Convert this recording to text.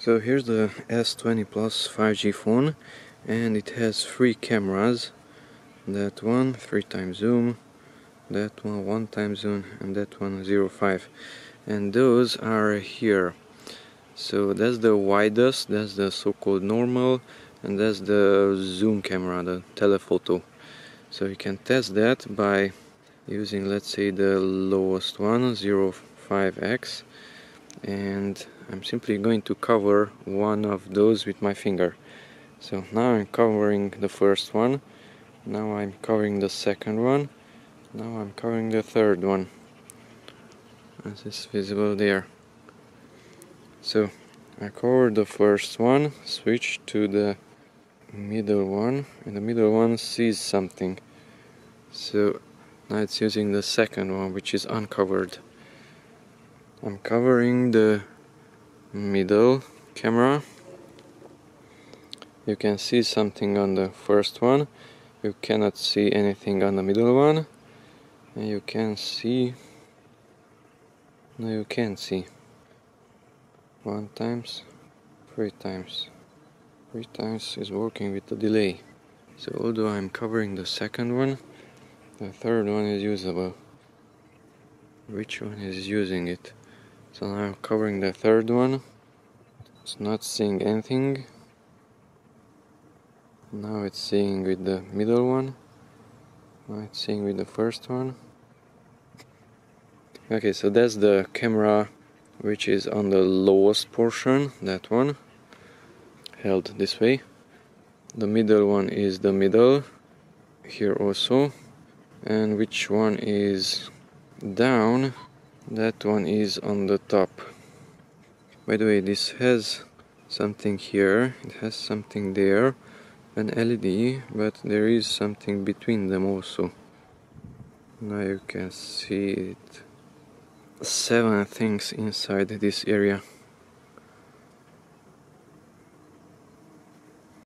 So here's the S20 Plus 5G phone, and it has 3 cameras. That one 3x zoom, that one 1x zoom, and that one 0.5, and those are here. So that's the widest, that's the so-called normal, and that's the zoom camera, the telephoto. So you can test that by using, let's say, the lowest one, 0.5x, and I'm simply going to cover one of those with my finger. So now I'm covering the first one, now I'm covering the second one, now I'm covering the third one, as is visible there. So I covered the first one, switch to the middle one, and the middle one sees something. So now it's using the second one, which is uncovered. I'm covering the middle camera. You can see something on the first one, you cannot see anything on the middle one, and you can see, no, you can't see. 1 times, 3 times. 3 times is working with the delay. So although I'm covering the second one, the third one is usable. Which one is using it? So now I'm covering the third one. It's not seeing anything. Now it's seeing with the middle one. Now it's seeing with the first one. Okay, so that's the camera which is on the lowest portion, that one, held this way. The middle one is the middle, here also. And which one is down, that one is on the top. By the way, this has something here, it has something there, an LED, but there is something between them also. Now you can see it. 7 things inside this area.